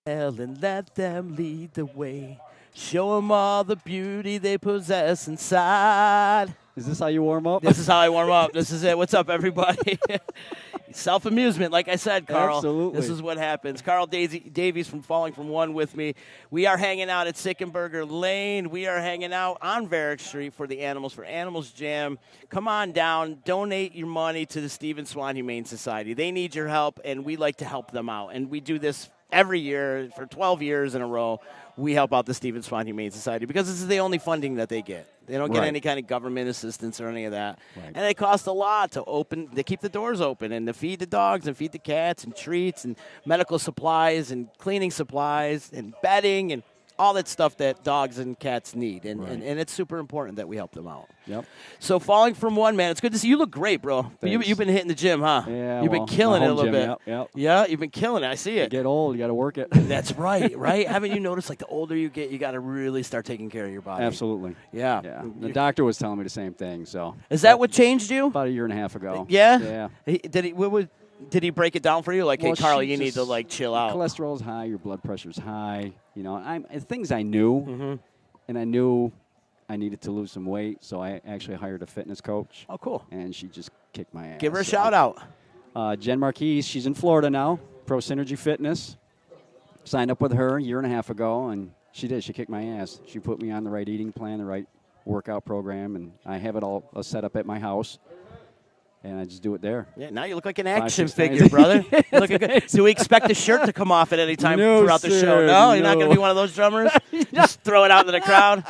And let them lead the way. Show them all the beauty they possess inside. Is this how you warm up? This is how I warm up. This is it. What's up, everybody? Self-amusement, like I said, Carl. Absolutely. This is what happens. Carl Davies from Falling From One with me. We are hanging out at Sickenberger Lane. We are hanging out on Varick Street for the Animals for Animals Jam. Come on down. Donate your money to the Stephen Swan Humane Society. They need your help, and we like to help them out. And we do this every year for 12 years in a row. We help out the Stephen Swan Humane Society because this is the only funding that they get. They don't get any kind of government assistance or any of that. Right. And it costs a lot to keep the doors open and to feed the dogs and feed the cats and treats and medical supplies and cleaning supplies and bedding and all that stuff that dogs and cats need. And, and it's super important that we help them out. Yep. So Falling From One, man, it's good to see you. Look great, bro. You've been hitting the gym, huh? Yeah. You've been killing it a little bit. Yep. Yeah, you've been killing it. I see it. You get old, you got to work it. That's right, right? Haven't you noticed, like, the older you get, you got to really start taking care of your body? Absolutely. Yeah. The doctor was telling me the same thing. So is that what changed you? About a year and a half ago. Yeah? Yeah. Did he break it down for you? Like, hey, Carl, you need to, like, chill out. Cholesterol's high, your blood pressure's high. You know, things I knew, and I knew I needed to lose some weight, so I actually hired a fitness coach. Oh, cool. And she just kicked my ass. Give her a shout out. Jen Marquise, she's in Florida now, Pro Synergy Fitness. Signed up with her a year and a half ago, and she did. She kicked my ass. She put me on the right eating plan, the right workout program, and I have it all set up at my house. And I just do it there. Yeah, now you look like an action figure, brother. Looking good. Do we expect the shirt to come off at any time throughout the show? No, you're not going to be one of those drummers? Just throw it out into the crowd?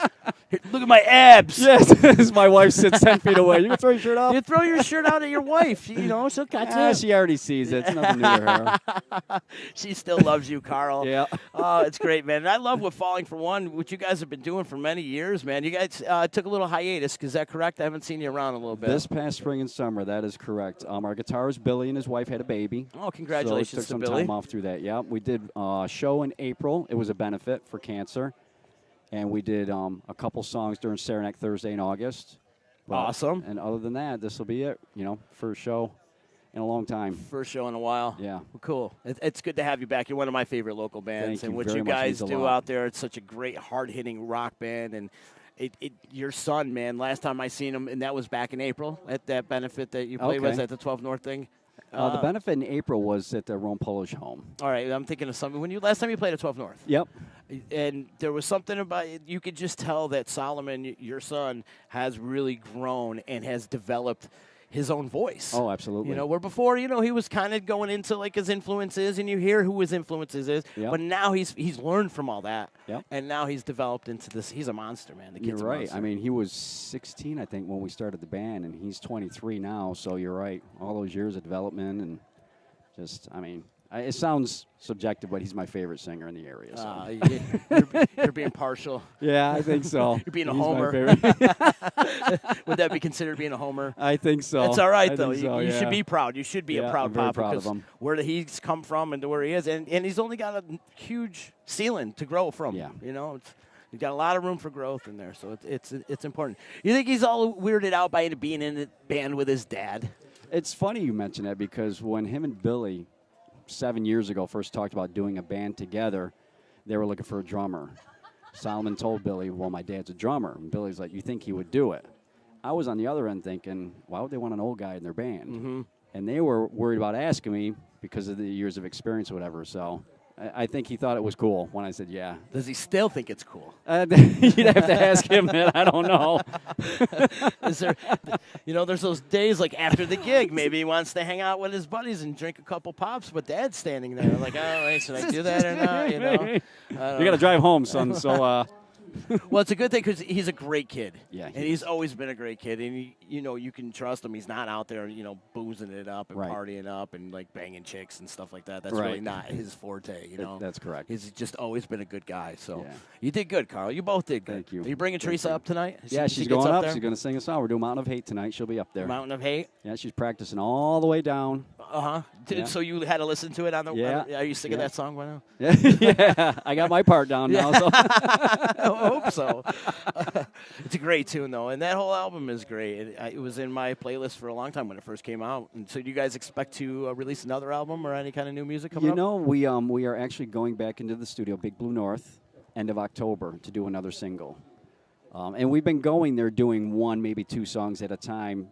Here, look at my abs. Yes, my wife sits 10 feet away. You can throw your shirt off? You throw your shirt out at your wife. You know, she'll catch it. She already sees it. It's nothing new to her. She still loves you, Carl. Yeah. Oh, it's great, man. And I love what Falling For One, what you guys have been doing for many years, man. You guys took a little hiatus. Is that correct? I haven't seen you around a little bit. This past spring and summer, that is correct. Our guitarist, Billy, and his wife had a baby. Oh, congratulations to Billy. Billy. Took some time off through that, yeah. We did a show in April. It was a benefit for cancer. And we did a couple songs during Saranac Thursday in August. Awesome. And other than that, this will be it, first show in a long time. First show in a while. Yeah. Well, cool. It's good to have you back. You're one of my favorite local bands. Thank you what very you much. guys Means a do lot. out there, it's such a great, hard-hitting rock band. And your son, man, last time I seen him, and that was back in April at that benefit that you played, was at the 12 North thing. The benefit in April was at the Rome Polish home. All right, I'm thinking of something. Last time you played at 12 North. Yep. And there was something about it. You could just tell that Solomon, your son, has really grown and has developed his own voice. Oh, absolutely. Where before, he was kind of going into like his influences, and you hear who his influences is. Yep. But now he's learned from all that. Yep. And now he's developed into this. He's a monster, man. The kid's You're right. A monster. I mean, he was 16, I think, when we started the band, and he's 23 now. So you're right. All those years of development and just, it sounds subjective, but he's my favorite singer in the area. So. You're being partial. Yeah, I think so. You're being a He's homer. my favorite. Would that be considered being a homer? I think so. That's all right, though. You should be proud. You should be a proud I'm very papa proud of because him. where he's come from and to where he is. And he's only got a huge ceiling to grow from. Yeah. He's got a lot of room for growth in there, so it's important. You think he's all weirded out by being in a band with his dad? It's funny you mention that because when him and Billy 7 years ago first talked about doing a band together, they were looking for a drummer. Solomon told Billy, well, my dad's a drummer. And Billy's like, you think he would do it? I was on the other end thinking, why would they want an old guy in their band? Mm-hmm. And they were worried about asking me because of the years of experience or whatever. So I think he thought it was cool when I said, yeah. Does he still think it's cool? You'd have to ask him that. I don't know. Is there, there's those days like after the gig, maybe he wants to hang out with his buddies and drink a couple pops, but Dad's standing there like, oh, wait, should I do that or not? You got to drive home, son. So. Well, it's a good thing because he's a great kid. Yeah, and he's always been a great kid. And, you can trust him. He's not out there, boozing it up and partying up and, like, banging chicks and stuff like that. That's really not his forte, That's correct. He's just always been a good guy. So yeah. You did good, Carl. You both did good. Thank you. Are you bringing Teresa up tonight? Yeah, she's going up. She's going to sing a song. We're doing Mountain of Hate tonight. She'll be up there. Mountain of Hate? Yeah, she's practicing all the way down. Uh-huh. Yeah. So you had to listen to it on the Yeah. Are you singing that song right now? Yeah, I got my part down now. So. I hope so. It's a great tune, though, and that whole album is great. It was in my playlist for a long time when it first came out. And so do you guys expect to release another album or any kind of new music coming up? You know, we are actually going back into the studio, Big Blue North, end of October, to do another single. And we've been going there doing one, maybe 2 songs at a time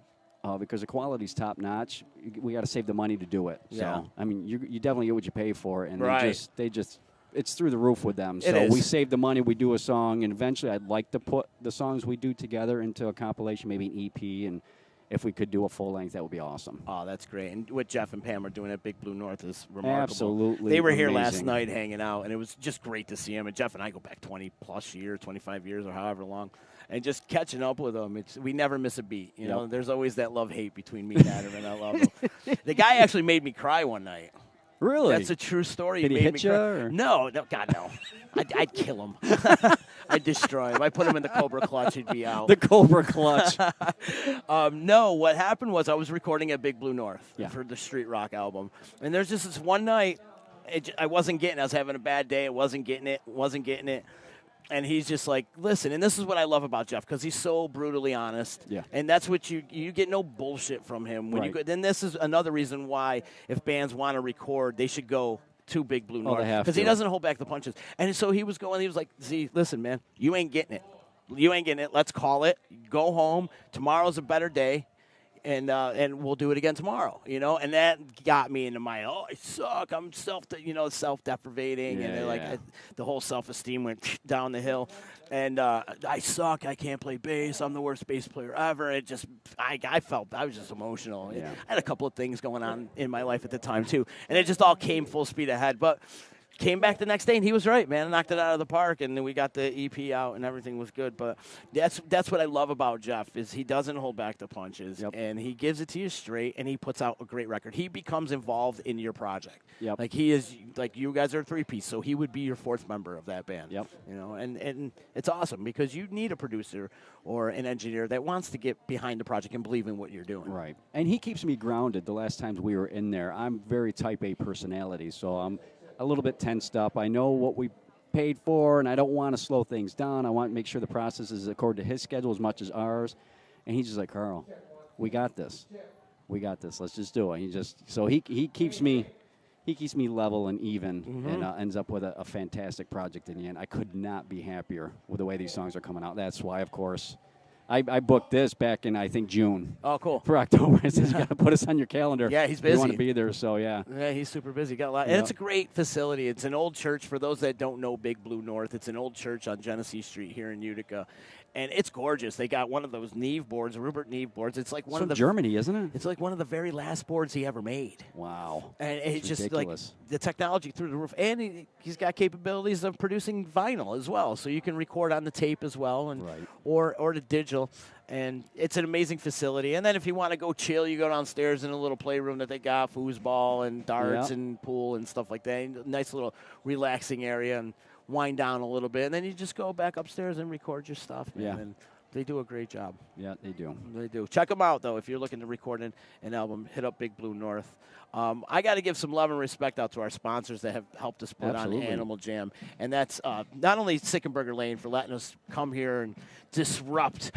because the quality's top notch. We got to save the money to do it. Yeah. So, I mean, you definitely get what you pay for, and Right. they just it's through the roof with them. It So is. we save the money, we do a song, and eventually I'd like to put the songs we do together into a compilation, maybe an EP, and if we could do a full length, that would be awesome. Oh, that's great. And what Jeff and Pam are doing at Big Blue North is remarkable. Absolutely They were here last amazing. night hanging out, and it was just great to see them. And Jeff and I go back 20-plus years, 25 years, or however long. And just catching up with them, we never miss a beat. You know, there's always that love-hate between me and Adam, and I love him. The guy actually made me cry one night. Really? That's a true story. Did he made hit me you, cry. or? No, God, no. I'd kill him. I'd destroy him. I put him in the Cobra Clutch, he'd be out. The Cobra Clutch. No, what happened was I was recording at Big Blue North Yeah. for the Street Rock album. And there's just this one night, I wasn't getting it. I was having a bad day. I wasn't getting it. And he's just like, listen, and this is what I love about Jeff, because he's so brutally honest. Yeah. And that's what you get no bullshit from him. When Right. you go, then this is another reason why if bands want to record, they should go to Big Blue North. they have Because he to. doesn't hold back the punches. And so he was like, Z, listen, man, you ain't getting it. Let's call it. Go home. Tomorrow's a better day. And we'll do it again tomorrow, you know. And that got me into my I suck. I'm self-deprivating, and then, Yeah. the whole self-esteem went down the hill. And I suck. I can't play bass. I'm the worst bass player ever. It just I felt I was just emotional. Yeah. I had a couple of things going on in my life at the time too, and it just all came full speed ahead. But came back the next day, and he was right, man. Knocked it out of the park, and then we got the EP out, and everything was good. But that's what I love about Jeff is he doesn't hold back the punches, and he gives it to you straight, and he puts out a great record. He becomes involved in your project. Yep. Like he is, like you guys are a 3-piece, so he would be your 4th member of that band. Yep. You know, and it's awesome because you need a producer or an engineer that wants to get behind the project and believe in what you're doing. Right. And he keeps me grounded. The last times we were in there, I'm very type A personality, so I'm a little bit tensed up. I know what we paid for, and I don't want to slow things down. I want to make sure the process is according to his schedule as much as ours. And he's just like, Carl, we got this. Let's just do it. He keeps me level and even, and ends up with a fantastic project in the end. I could not be happier with the way these songs are coming out. That's why, of course, I booked this back in, I think, June. Oh, cool. For October. I said, you got to put us on your calendar. Yeah, he's You want busy. to be there, so yeah. Yeah, he's super busy. Got a lot. And it's a great facility. It's an old church. For those that don't know Big Blue North, it's an old church on Genesee Street here in Utica. And it's gorgeous. They got one of those Neve boards, Rupert Neve boards. It's like one of the Germany, isn't it? It's like one of the very last boards he ever made. Wow. And it's just ridiculous. like the technology through the roof. And he's got capabilities of producing vinyl as well. So you can record on the tape as well, and or the digital. And it's an amazing facility. And then if you want to go chill, you go downstairs in a little playroom that they got, foosball and darts and pool and stuff like that. And nice little relaxing area and wind down a little bit. And then you just go back upstairs and record your stuff, man. Yeah. And they do a great job. Yeah, they do. They do. Check them out, though. If you're looking to record an album, hit up Big Blue North. I got to give some love and respect out to our sponsors that have helped us put on Animal Jam. And that's not only Sickenberger Lane for letting us come here and disrupt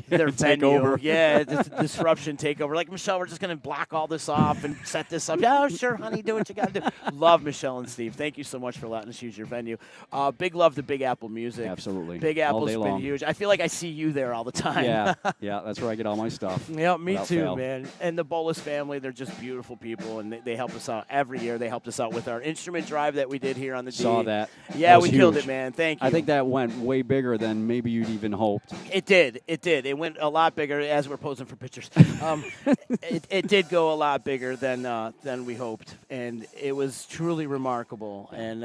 their venue. Over. Yeah, disruption takeover. Like, Michelle, we're just going to block all this off and set this up. Yeah, sure, honey, do what you got to do. Love Michelle and Steve. Thank you so much for letting us use your venue. Big love to Big Apple Music. Absolutely. Big All Apple's day been long. huge. I feel like I see you there all the time. Yeah, that's where I get all my stuff. Yeah, me without too, fail. man. And the Bolus family, they're just beautiful people, and they help us out every year. They helped us out with our instrument drive that we did here on the D. Saw that. Yeah, That was we killed huge. it, man. Thank you. I think that went way bigger than maybe you'd even hoped. It did. It went a lot bigger as we're posing for pictures. It did go a lot bigger than we hoped, and it was truly remarkable. And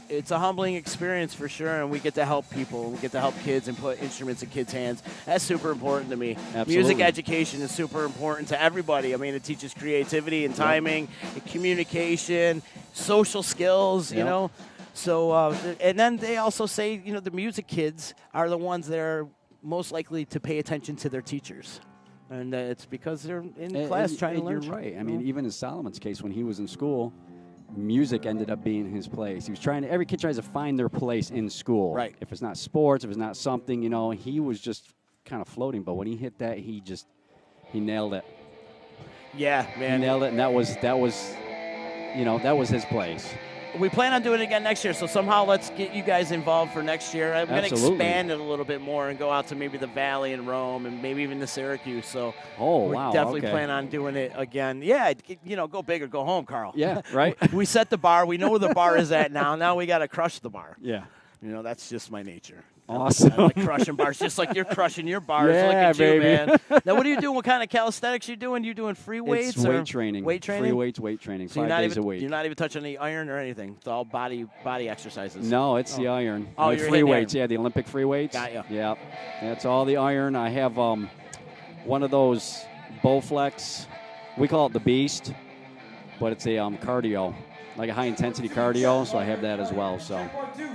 it's a humbling experience for sure, and we get to help people. We get to help kids and put instruments in kids' hands. That's super important to me. Absolutely. Music education is super important to everybody. I mean, it teaches creativity and timing, and communication, social skills, you know. So, and then they also say, you know, the music kids are the ones that are most likely to pay attention to their teachers. And it's because they're in class trying to learn. You're right. I mean, even in Solomon's case, when he was in school, music ended up being his place. He was every kid tries to find their place in school. Right. If it's not sports, if it's not something, he was just kind of floating. But when he hit that, he nailed it. Yeah, man. He nailed it, and that was his place. We plan on doing it again next year, so somehow let's get you guys involved for next year. I'm going to expand it a little bit more and go out to maybe the Valley and Rome and maybe even to Syracuse. So we definitely plan on doing it again. Yeah, go big or go home, Carl. Yeah, right. We set the bar. We know where the bar is at now. Now we got to crush the bar. Yeah. That's just my nature. Awesome. I like crushing bars, just like you're crushing your bars. Yeah, Look at baby. you, man. Now, what are you doing? What kind of calisthenics you doing? You doing free weights? It's or weight training. Weight training? Free weights, weight training, so 5 days a week. You're not even touching any iron or anything. It's all body exercises. No, it's the iron. Oh, the you're free hitting weights. iron. Yeah, the Olympic free weights. Got you. Yeah, that's all the iron. I have one of those Bowflex. We call it the Beast, but it's a cardio, like a high-intensity cardio, so I have that as well. So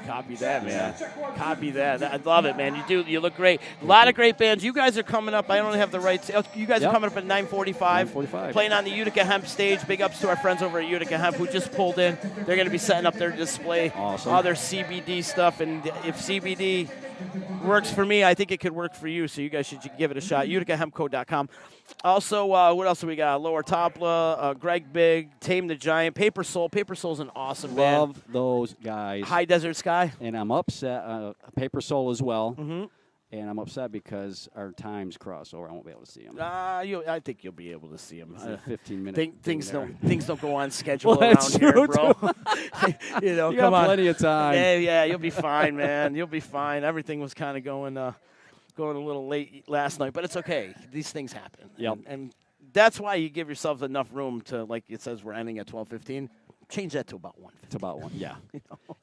copy that, man. Copy that. I love it, man. You look great. A lot of great bands. You guys are coming up. I don't have the rights. You guys are coming up at 9:45. 9:45. Playing on the Utica Hemp stage. Big ups to our friends over at Utica Hemp who just pulled in. They're going to be setting up their display. Awesome. All their CBD stuff. And if CBD works for me, I think it could work for you. So you guys should give it a shot. UticaHempCo.com. Also, what else do we got? Lower Topla, Greg Big, Tame the Giant, Paper Soul. Paper Soul's an awesome band. Love those guys. High Desert Sky. And I'm upset. Paper Soul as well. Mm-hmm. And I'm upset because our times cross over. I won't be able to see them. I think you'll be able to see them. 15-minute things don't go on schedule well, around here, true, bro. you come got on. plenty of time. Yeah, you'll be fine, man. You'll be fine. Everything was kind of going a little late last night, but it's okay. These things happen. Yep. And that's why you give yourself enough room to, like it says, we're ending at 12:15. Change that to about 1. To about 1, yeah.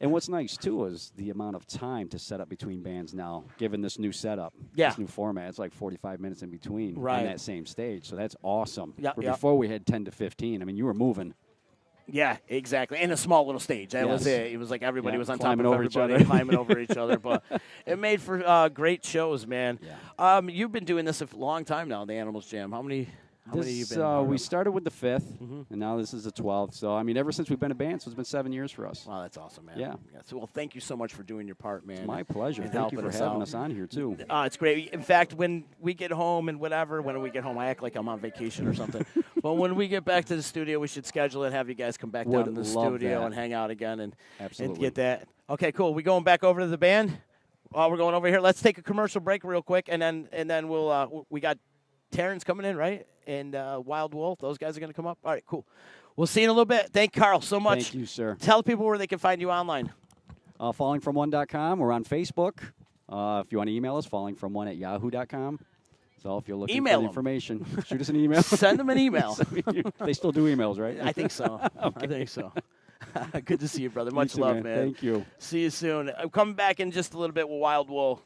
And what's nice, too, is the amount of time to set up between bands now, given this new setup, this new format. It's like 45 minutes in between on that same stage, so that's awesome. Before we had 10 to 15. I mean, you were moving. Yeah, exactly. And a small little stage. That was it. It was like everybody was on top of over everybody, each other. climbing over each other. But it made for great shows, man. Yeah. You've been doing this a long time now, the Animals Jam. How many have you been? We started with the 5th, and now this is the 12th. So, I mean, ever since we've been a band, so it's been 7 years for us. Wow, that's awesome, man. Yeah. So, well, thank you so much for doing your part, man. It's my pleasure. And Thank you for having out. us on here, too. It's great. In fact, when we get home and whatever, when we get home, I act like I'm on vacation or something. But when we get back to the studio, we should schedule it, have you guys come back down to the studio and hang out again and get that. Okay, cool. We going back over to the band? While we're going over here, let's take a commercial break real quick, and then we'll we got Taryn's coming in, right? And Wild Wolf, those guys are going to come up. All right, cool. We'll see you in a little bit. Thank Carl so much. Thank you, sir. Tell people where they can find you online. Fallingfrom1.com. We're on Facebook. If you want to email us, fallingfrom1@yahoo.com. So if you're looking for information, shoot us an email. Send them an email. They still do emails, right? I think so. Okay. I think so. Good to see you, brother. Much too, love, man. Thank you. See you soon. I'm coming back in just a little bit with Wild Wolf.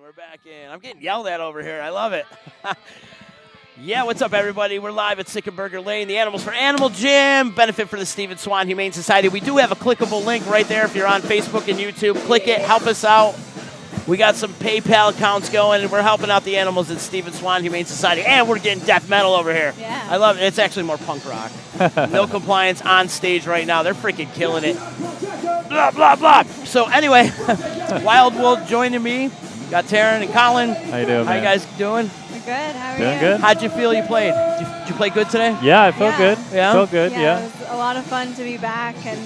We're back in. I'm getting yelled at over here. I love it. Yeah, what's up, everybody? We're live at Sickenberger Lane, the Animals for Animal Gym, benefit for the Stephen Swan Humane Society. We do have a clickable link right there if you're on Facebook and YouTube. Click it, help us out. We got some PayPal accounts going, and we're helping out the animals at Stephen Swan Humane Society, and we're getting death metal over here. Yeah. I love it. It's actually more punk rock. No Compliance on stage right now. They're freaking killing it. Blah, blah, blah. So anyway, Wild Wolf joining me. Got Taryn and Colin. How you doing, man? How you guys doing? We're good. How are Doing you? good? How'd you feel you played? Did you play good today? Yeah, I felt good. Yeah? Felt good, It yeah. was a lot of fun to be back, and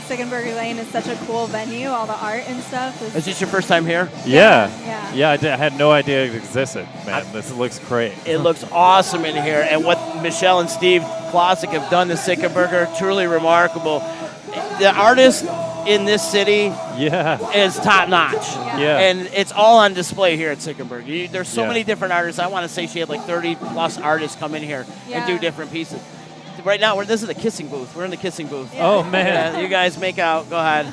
Sickenberger Lane is such a cool venue. All the art and stuff. Is this your first time here? Yeah. Yeah. Yeah, I had no idea it existed, man. This looks great. It looks awesome in here, and what Michelle and Steve Klosik have done to Sickenberger, truly remarkable. The artist in this city Yeah. is top notch. Yeah. And it's all on display here at Sickenberger. There's so Yeah. many different artists. I want to say she had like 30 plus artists come in here and do Yeah. different pieces. Right now, this is the kissing booth. We're in the kissing booth. Yeah. Oh, man. Yeah, you guys make out. Go ahead.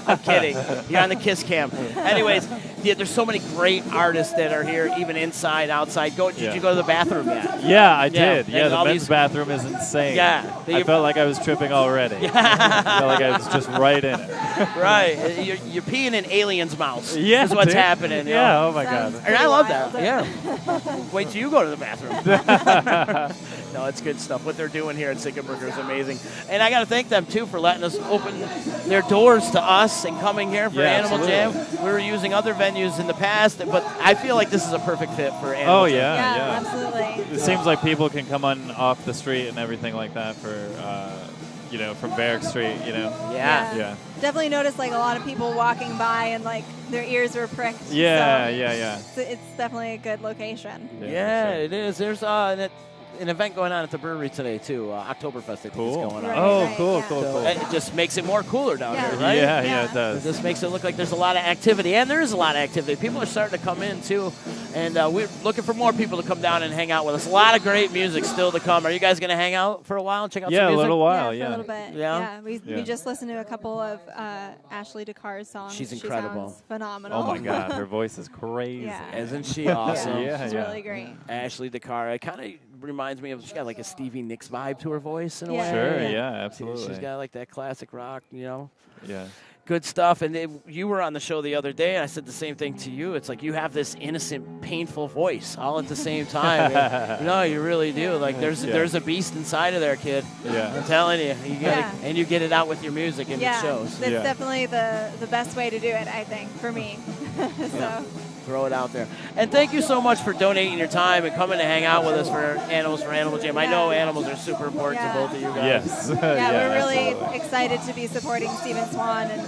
I'm kidding. You're on the kiss cam. Anyways, yeah, there's so many great artists that are here, even inside, outside. Did Yeah. you go to the bathroom yet? Yeah, I Yeah, did. Yeah, and the all men's these- bathroom is insane. Yeah. I felt like I was tripping already. I felt like I was just right in it. Right. You're peeing in aliens' mouths. Yeah, is what's dude. happening. Yeah, know? oh my God. Sounds And I love wild. that. Yeah. Wait till you go to the bathroom. No, it's good stuff. What they're doing here at Sickenberger is amazing. And I got to thank them, too, for letting us open their doors to us and coming here for Yeah, Animal absolutely. Jam. We were using other venues in the past, but I feel like this is a perfect fit for Animal Oh, Jam. yeah. Absolutely. It seems like people can come on off the street and everything like that for, from Barrack Street, Yeah. Yeah. Definitely noticed like a lot of people walking by and like their ears were pricked. Yeah, so yeah. It's definitely a good location. Yeah, for sure. it is. There's an event going on at the brewery today, too. Oktoberfest, I think, is Cool. going on. Right, Oh, right, cool, yeah. cool, So cool. it just makes it more cooler down Yeah. here, right? Yeah, Yeah. it does. This makes it look like there's a lot of activity, and there is a lot of activity. People are starting to come in, too, and we're looking for more people to come down and hang out with us. A lot of great music still to come. Are you guys going to hang out for a while and check out Yeah, some a music? little while, For a yeah. little bit. Yeah? We Yeah. just listened to a couple of Ashley Dakar's songs. She's She incredible. sounds phenomenal. Oh my God, her voice is crazy. Yeah. Isn't she awesome? Yeah. She's really great. Ashley Dakar. It kind of reminds me of, she's got like a Stevie Nicks vibe to her voice in a Yeah. way. Sure, Yeah. yeah, She's absolutely. got like that classic rock, Yeah. Good stuff. And you were on the show the other day, and I said the same thing to you. It's like you have this innocent, painful voice all at the same time. No, you really do. Like there's a beast inside of there, kid. Yeah. I'm telling you. Yeah. And you get it out with your music, and Yeah, it shows. that's Yeah. definitely the best way to do it, I think, for me. So, Throw it out there. And thank you so much for donating your time and coming to hang out with us for Animal Jam. I know animals are super important to Yeah. both of you guys. Yes. yeah, we're really absolutely. excited to be supporting Stephen Swan and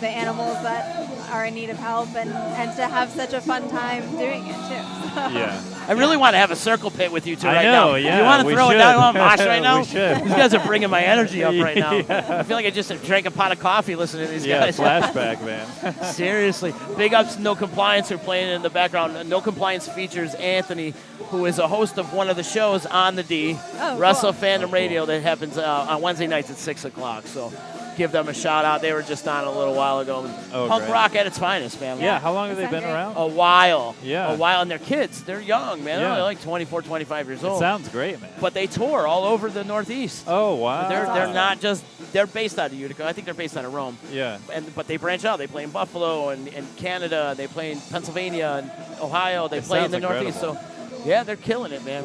the animals that are in need of help, and to have such a fun time doing it, too. Yeah. I really want to have a circle pit with you two I right know, now. yeah, You want to we throw it should. down on Mosh right now? We should. These guys are bringing my energy up right now. Yeah. I feel like I just drank a pot of coffee listening to these Yeah, guys. flashback, man. Seriously. Big ups to No Compliance who are playing in the background. No Compliance features Anthony, who is a host of one of the shows on the D, Oh, Russell cool. Fandom Radio, that happens on Wednesday nights at 6 o'clock. So give them a shout out. They were just on a little while ago. Oh, Punk great. rock at its finest, man. Yeah, how long have they Sounds been great. around? A while. Yeah. A while. And they're kids. They're young, man. They're Yeah. only like 24, 25 years It old. sounds great, man. But they tour all over the Northeast. Oh, wow. They're not just, they're based out of Utica. I think they're based out of Rome. Yeah. But they branch out. They play in Buffalo and Canada. They play in Pennsylvania and Ohio. They It play in sounds the Northeast. So, yeah, they're killing it, man.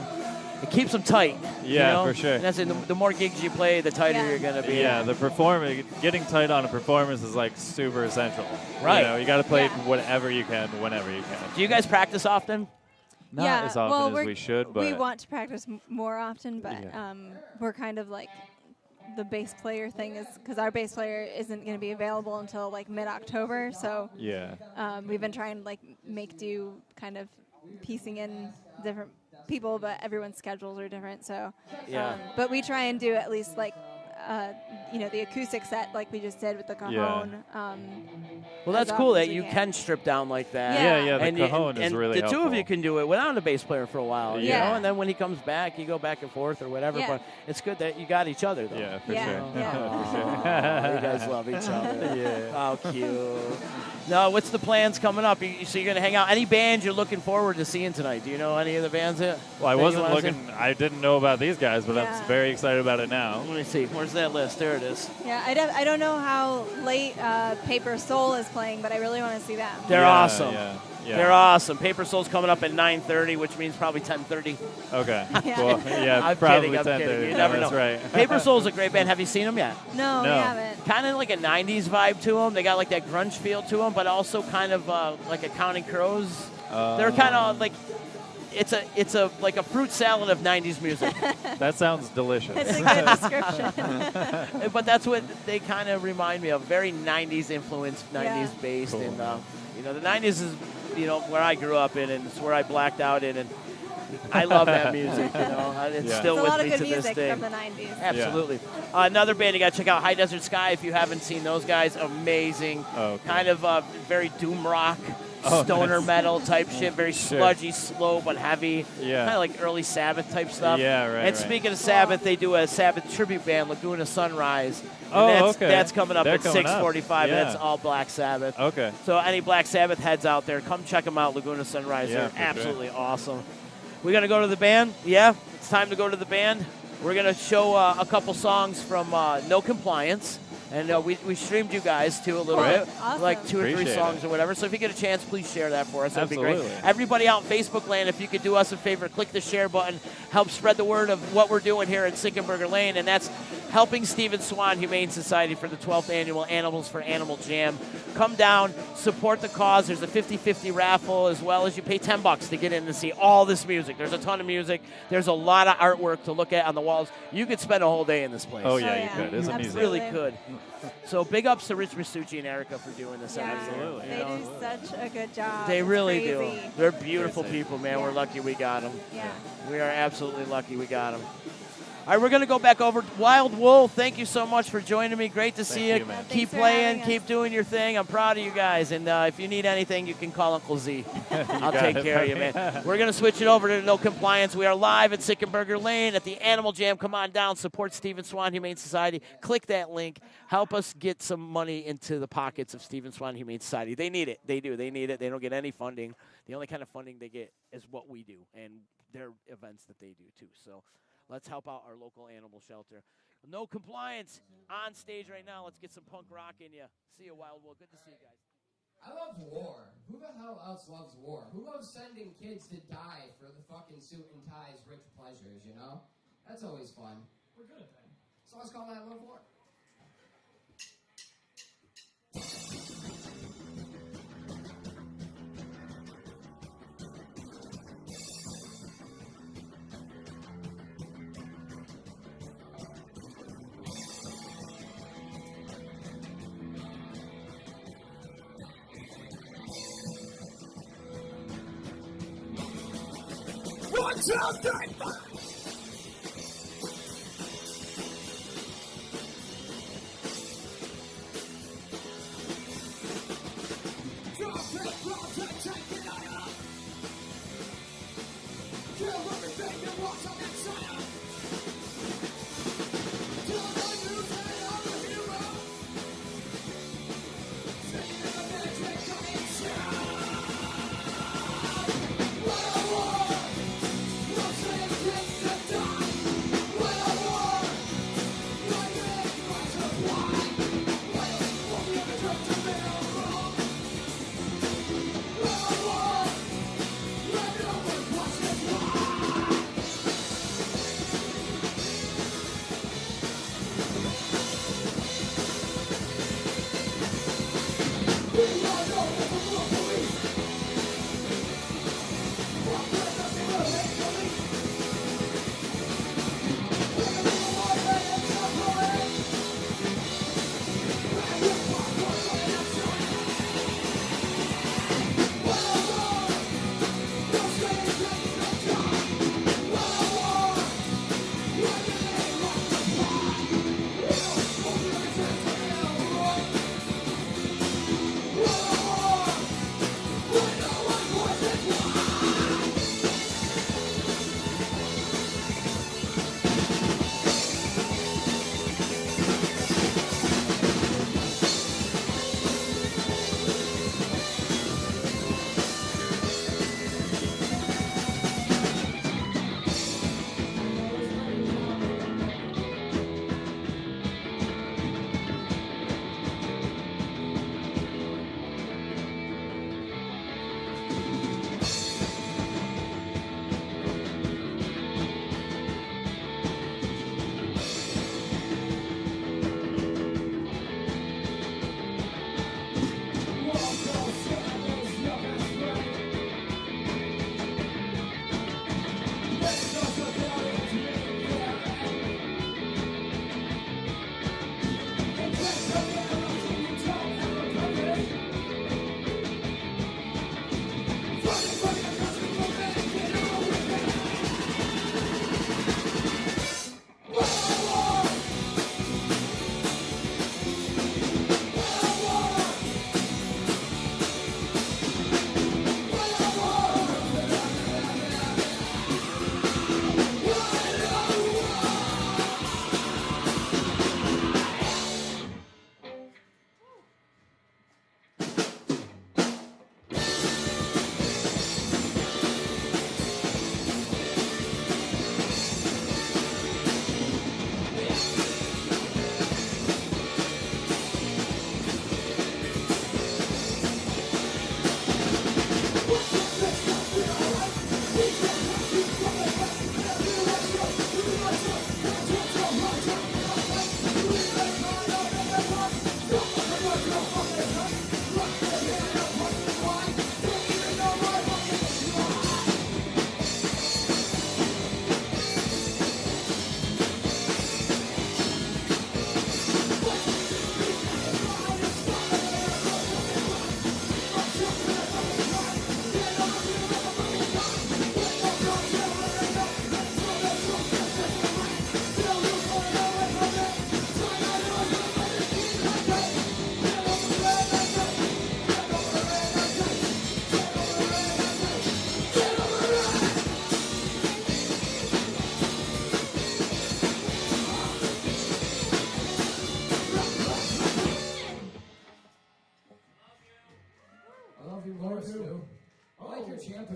It keeps them tight. Yeah, you know? for sure. And that's it. The more gigs you play, the tighter Yeah. you're going to be. Yeah, getting tight on a performance is like super essential. Right. You got to play Yeah. whatever you can, whenever you can. Do you guys practice often? Not yeah, as often well, as we should, but we want to practice more often, but Yeah. we're kind of like the bass player thing is because our bass player isn't going to be available until like mid-October, so yeah. we've been trying to like make do, kind of piecing in different people, but everyone's schedules are different, so Yeah. but we try and do at least like the acoustic set like we just did with the cajon. Well, that's as cool often as that we you can strip down like that. Yeah. Yeah, the and cajon is and really the two of helpful. you can do it without a bass player for a while, you Yeah. know. And then when he comes back, you go back and forth or whatever. Yeah. But it's good that you got each other, though. Yeah, for Yeah, sure. yeah. For sure. Aw, you guys love each other. Yeah. How cute. No, what's the plans coming up? So you're going to hang out. Any bands you're looking forward to seeing tonight? Do you know any of the bands that? Well, I that wasn't you wanna looking. see? I didn't know about these guys, but Yeah. I'm very excited about it now. Let me see. Where's that list? There it is. Yeah, I don't know how late Paper Soul is playing, but I really want to see them. They're awesome. Yeah. They're awesome. Paper Soul's coming up at 9:30, which means probably 10:30. Okay. Yeah. Cool. Yeah, I'm probably kidding. 10:30. You never know. That's right. Paper Soul's a great band. Have you seen them yet? No, No. we haven't. Kind of like a 90s vibe to them. They got like that grunge feel to them, but also kind of like a Counting Crows. They're kind of like it's a like a fruit salad of 90s music. That sounds delicious. It's a good description. But that's what they kind of remind me of. Very 90s influenced, 90s Yeah. based, Cool. and the 90s is where I grew up in, and it's where I blacked out in, and I love that music. It's Yeah. still It's a with lot of me good to this music day. from the 90s. Absolutely. Another band you got to check out, High Desert Sky. If you haven't seen those guys, amazing. Oh, okay. Kind of very doom rock, Oh, stoner nice. metal type shit. Very Sure. sludgy, slow but heavy. Yeah. Kind of like early Sabbath type stuff. Yeah, right, And right. speaking of Sabbath, they do a Sabbath tribute band, Laguna Sunrise. And Oh, that's, okay. That's coming up They're at coming up. 6:45. Yeah. And that's all Black Sabbath. Okay. So any Black Sabbath heads out there, come check them out. Laguna Sunrise. Yeah, They're for sure. absolutely awesome. We're going to go to the band. Yeah, it's time to go to the band. We're going to show a couple songs from No Compliance. And we streamed you guys, too, a little Great. bit. Awesome. Like 2 or 3 Appreciate songs it. or whatever. So if you get a chance, please share that for us. That'd be great. Absolutely. Everybody out in Facebook land, if you could do us a favor, click the share button. Help spread the word of what we're doing here at Sickenberger Lane. And that's helping Stephen Swan Humane Society for the 12th Annual Animals for Animal Jam. Come down, support the cause. There's a 50-50 raffle, as well as you pay $10 to get in and see all this music. There's a ton of music. There's a lot of artwork to look at on the walls. You could spend a whole day in this place. Oh, Oh, yeah, you yeah. could. It's a Absolutely. museum. Really could. So big ups to Rich Masucci and Erica for doing this. Yeah, Absolutely. they do such a good job. They It's really crazy. do. They're beautiful Crazy. people, man. We're Yeah. lucky we got them. Yeah. We are absolutely lucky we got them. All right, we're going to go back over. Wild Wolf, thank you so much for joining me. Great to see Thank you. you, man. Keep Thanks for playing. having us. Keep doing your thing. I'm proud of you guys. And if you need anything, you can call Uncle Z. I'll got take it, care of you, buddy. man. We're going to switch it over to No Compliance. We are live at Sickenberger Lane at the Animal Jam. Come on down. Support Stephen Swan Humane Society. Click that link. Help us get some money into the pockets of Stephen Swan Humane Society. They need it. They do. They need it. They don't get any funding. The only kind of funding they get is what we do and their events that they do, too. So let's help out our local animal shelter. No Compliance on stage right now. Let's get some punk rock in you. See you, Wild Wolf. Good to see you guys. I love war. Who the hell else loves war? Who loves sending kids to die for the fucking suit and ties rich pleasures, you know? That's always fun. We're good at that. So let's call that love war. One, two, three, four. We'll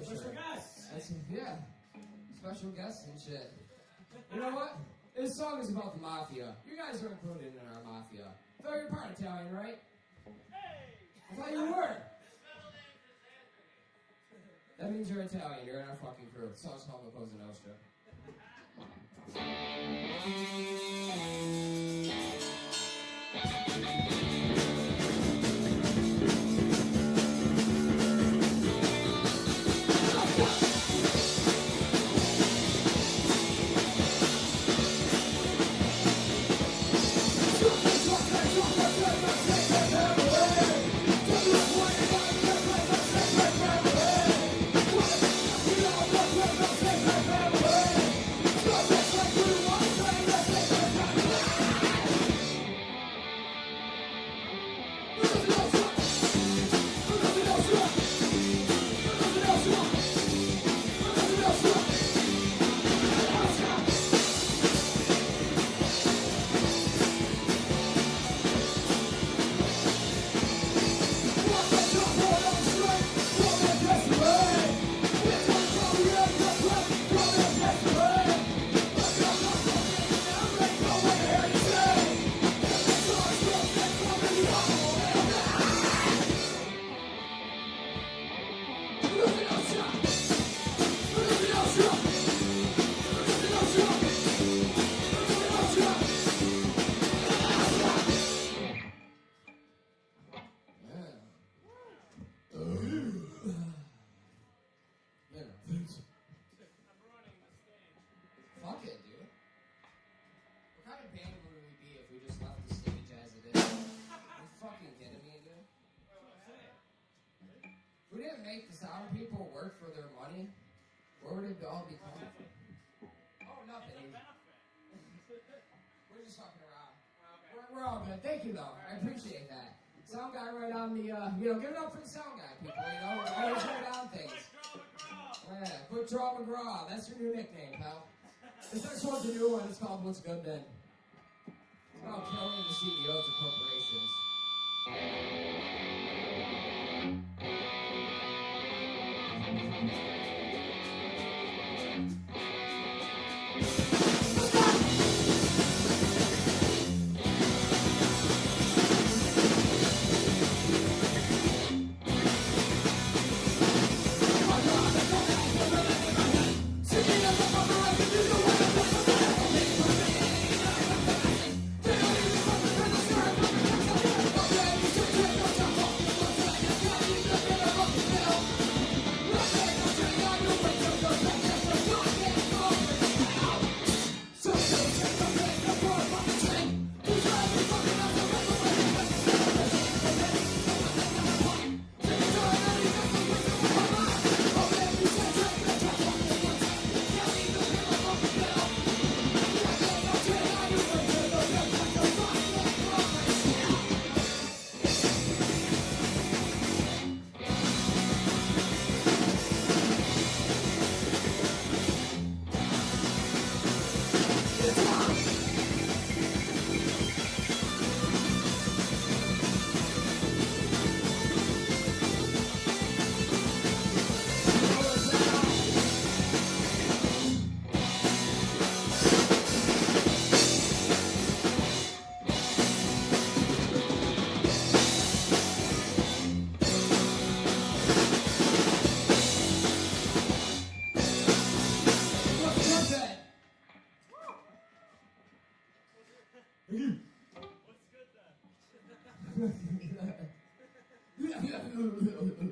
Special guests. Yeah. Special guests and shit. You know what? This song is about the mafia. You guys are included in our mafia. I thought you were part Italian, right? I thought you were. That means you're Italian. You're in our fucking crew. The song's called La Cosa Nostra. Fuck it, dude. What kind of band would we be if we just left the stage as it is? Are you fucking kidding me, dude? If we didn't make the sound people work for their money, where would it all be coming from? Oh, nothing. We're just fucking around. We're all good. Thank you, though. I appreciate that. Sound guy right on the, give it up for the sound guy, people, always right on things. Yeah, Quick Draw McGraw. That's your new nickname, pal. This next one's a new one. It's called What's Good Then. It's about killing the CEOs of corporations.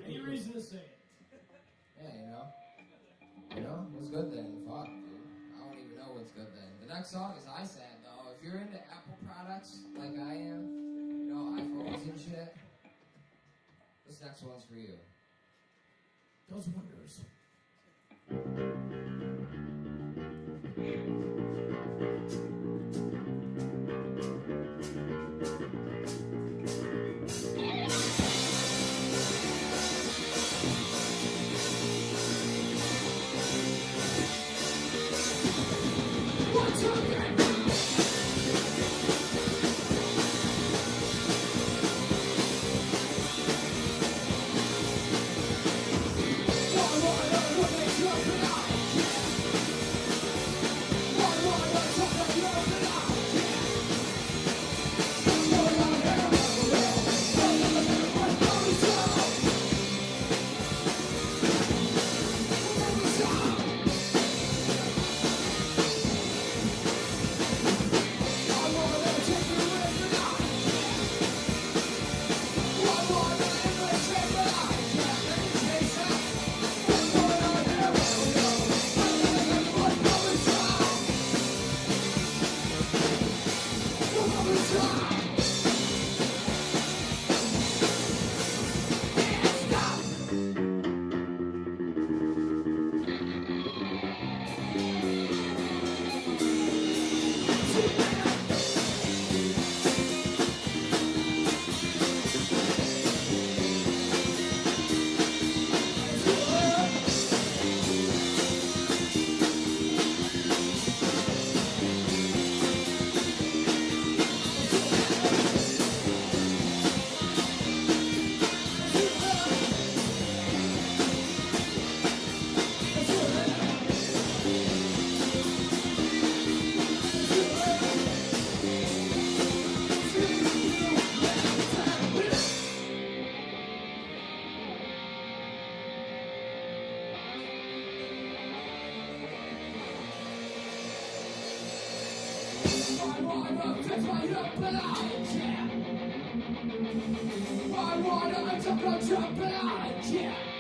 Any reason to say it? Yeah, what's good then? Fuck, dude. I don't even know what's good then. The next song is I Sad, though. If you're into Apple products like I am, iPhones and shit, this next one's for you. Does wonders. Why wanna fix my lip, but I can't. I wanna interrupt you, but I can't.